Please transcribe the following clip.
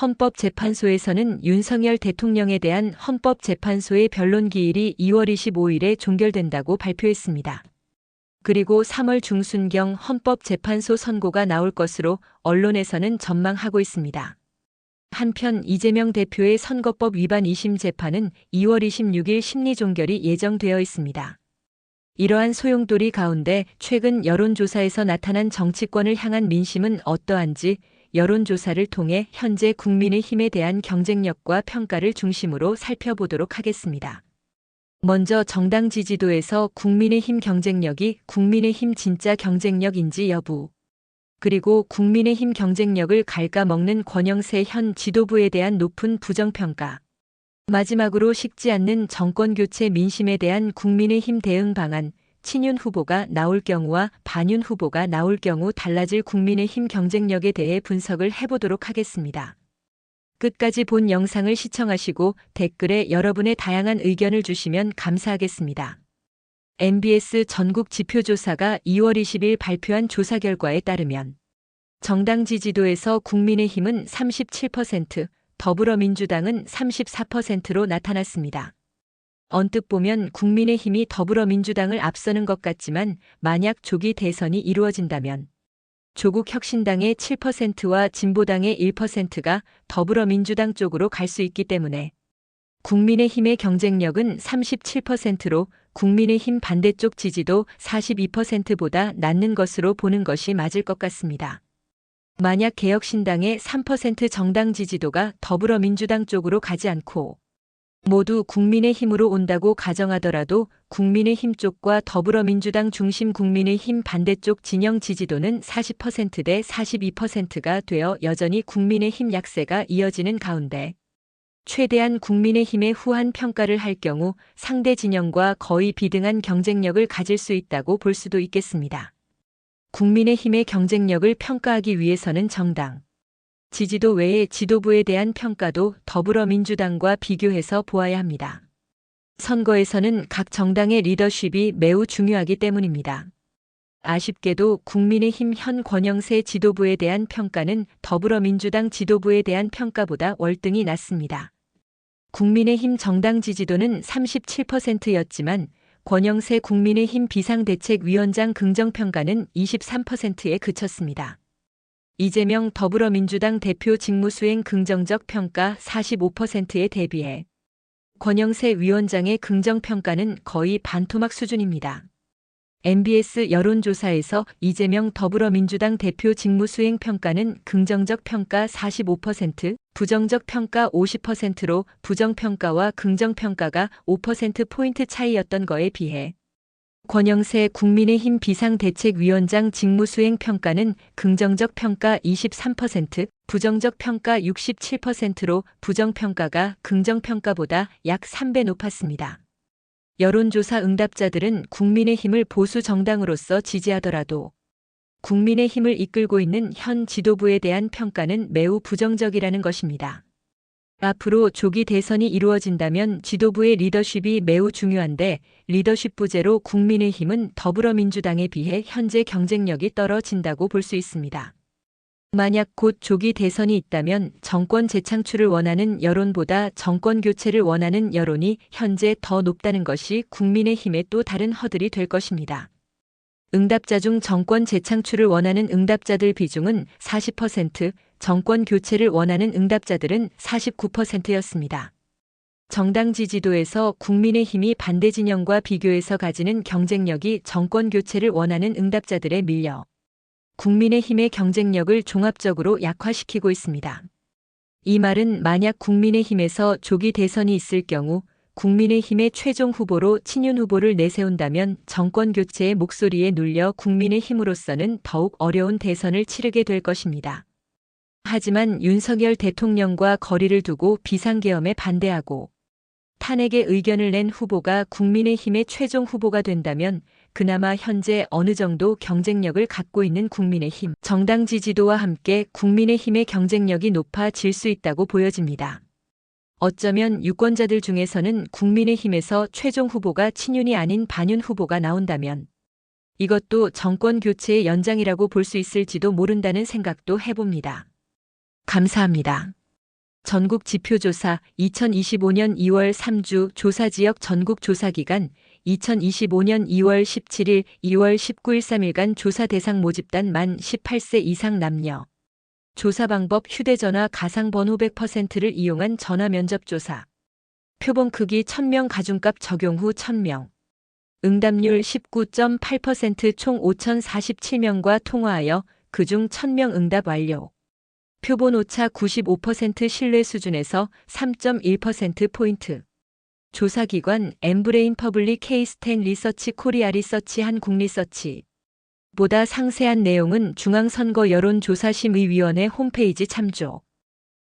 헌법재판소에서는 윤석열 대통령에 대한 헌법재판소의 변론 기일이 2월 25일에 종결된다고 발표했습니다. 그리고 3월 중순경 헌법재판소 선고가 나올 것으로 언론에서는 전망하고 있습니다. 한편 이재명 대표의 선거법 위반 2심 재판은 2월 26일 심리 종결이 예정되어 있습니다. 이러한 소용돌이 가운데 최근 여론조사에서 나타난 정치권을 향한 민심은 어떠한지 여론조사를 통해 현재 국민의힘에 대한 경쟁력과 평가를 중심으로 살펴보도록 하겠습니다. 먼저 정당 지지도에서 국민의힘 경쟁력이 국민의힘 진짜 경쟁력인지 여부, 그리고 국민의힘 경쟁력을 갉아먹는 권영세 현 지도부에 대한 높은 부정평가, 마지막으로 식지 않는 정권교체 민심에 대한 국민의힘 대응 방안, 친윤 후보가 나올 경우와 반윤 후보가 나올 경우 달라질 국민의힘 경쟁력에 대해 분석을 해보도록 하겠습니다. 끝까지 본 영상을 시청하시고 댓글에 여러분의 다양한 의견을 주시면 감사하겠습니다. MBS 전국 지표조사가 2월 20일 발표한 조사 결과에 따르면 정당 지지도에서 국민의힘은 37%, 더불어민주당은 34%로 나타났습니다. 언뜻 보면 국민의힘이 더불어민주당을 앞서는 것 같지만 만약 조기 대선이 이루어진다면 조국혁신당의 7%와 진보당의 1%가 더불어민주당 쪽으로 갈 수 있기 때문에 국민의힘의 경쟁력은 37%로 국민의힘 반대쪽 지지도 42%보다 낮는 것으로 보는 것이 맞을 것 같습니다. 만약 개혁신당의 3% 정당 지지도가 더불어민주당 쪽으로 가지 않고 모두 국민의힘으로 온다고 가정하더라도 국민의힘 쪽과 더불어민주당 중심 국민의힘 반대쪽 진영 지지도는 40% 대 42%가 되어 여전히 국민의힘 약세가 이어지는 가운데 최대한 국민의힘의 후한 평가를 할 경우 상대 진영과 거의 비등한 경쟁력을 가질 수 있다고 볼 수도 있겠습니다. 국민의힘의 경쟁력을 평가하기 위해서는 정당 지지도 외에 지도부에 대한 평가도 더불어민주당과 비교해서 보아야 합니다. 선거에서는 각 정당의 리더십이 매우 중요하기 때문입니다. 아쉽게도 국민의힘 현 권영세 지도부에 대한 평가는 더불어민주당 지도부에 대한 평가보다 월등히 낮습니다. 국민의힘 정당 지지도는 37%였지만 권영세 국민의힘 비상대책위원장 긍정평가는 23%에 그쳤습니다. 이재명 더불어민주당 대표 직무수행 긍정적 평가 45%에 대비해 권영세 위원장의 긍정평가는 거의 반토막 수준입니다. MBS 여론조사에서 이재명 더불어민주당 대표 직무수행 평가는 긍정적 평가 45%, 부정적 평가 50%로 부정평가와 긍정평가가 5%포인트 차이였던 거에 비해 권영세 국민의힘 비상대책위원장 직무수행 평가는 긍정적 평가 23%, 부정적 평가 67%로 부정평가가 긍정평가보다 약 3배 높았습니다. 여론조사 응답자들은 국민의힘을 보수 정당으로서 지지하더라도 국민의힘을 이끌고 있는 현 지도부에 대한 평가는 매우 부정적이라는 것입니다. 앞으로 조기 대선이 이루어진다면 지도부의 리더십이 매우 중요한데 리더십 부재로 국민의힘은 더불어민주당에 비해 현재 경쟁력이 떨어진다고 볼 수 있습니다. 만약 곧 조기 대선이 있다면 정권 재창출을 원하는 여론보다 정권 교체를 원하는 여론이 현재 더 높다는 것이 국민의힘의 또 다른 허들이 될 것입니다. 응답자 중 정권 재창출을 원하는 응답자들 비중은 40%, 정권 교체를 원하는 응답자들은 49%였습니다. 정당 지지도에서 국민의힘이 반대 진영과 비교해서 가지는 경쟁력이 정권 교체를 원하는 응답자들에 밀려 국민의힘의 경쟁력을 종합적으로 약화시키고 있습니다. 이 말은 만약 국민의힘에서 조기 대선이 있을 경우 국민의힘의 최종 후보로 친윤 후보를 내세운다면 정권 교체의 목소리에 눌려 국민의힘으로서는 더욱 어려운 대선을 치르게 될 것입니다. 하지만 윤석열 대통령과 거리를 두고 비상계엄에 반대하고 탄핵에 의견을 낸 후보가 국민의힘의 최종 후보가 된다면 그나마 현재 어느 정도 경쟁력을 갖고 있는 국민의힘 정당 지지도와 함께 국민의힘의 경쟁력이 높아질 수 있다고 보여집니다. 어쩌면 유권자들 중에서는 국민의힘에서 최종 후보가 친윤이 아닌 반윤 후보가 나온다면 이것도 정권 교체의 연장이라고 볼 수 있을지도 모른다는 생각도 해봅니다. 감사합니다. 전국 지표조사 2025년 2월 3주 조사지역 전국 조사기간 2025년 2월 17일, 2월 19일 3일간 조사 대상 모집단 만 18세 이상 남녀. 조사 방법 휴대전화 가상번호 100%를 이용한 전화 면접조사. 표본 크기 1000명 가중값 적용 후 1000명. 응답률 19.8% 총 5047명과 통화하여 그중 1000명 응답 완료. 표본 오차 95% 신뢰 수준에서 3.1%포인트. 조사기관 엠브레인 퍼블릭 케이스텐 리서치 코리아 리서치 한국리서치. 보다 상세한 내용은 중앙선거 여론조사심의위원회 홈페이지 참조.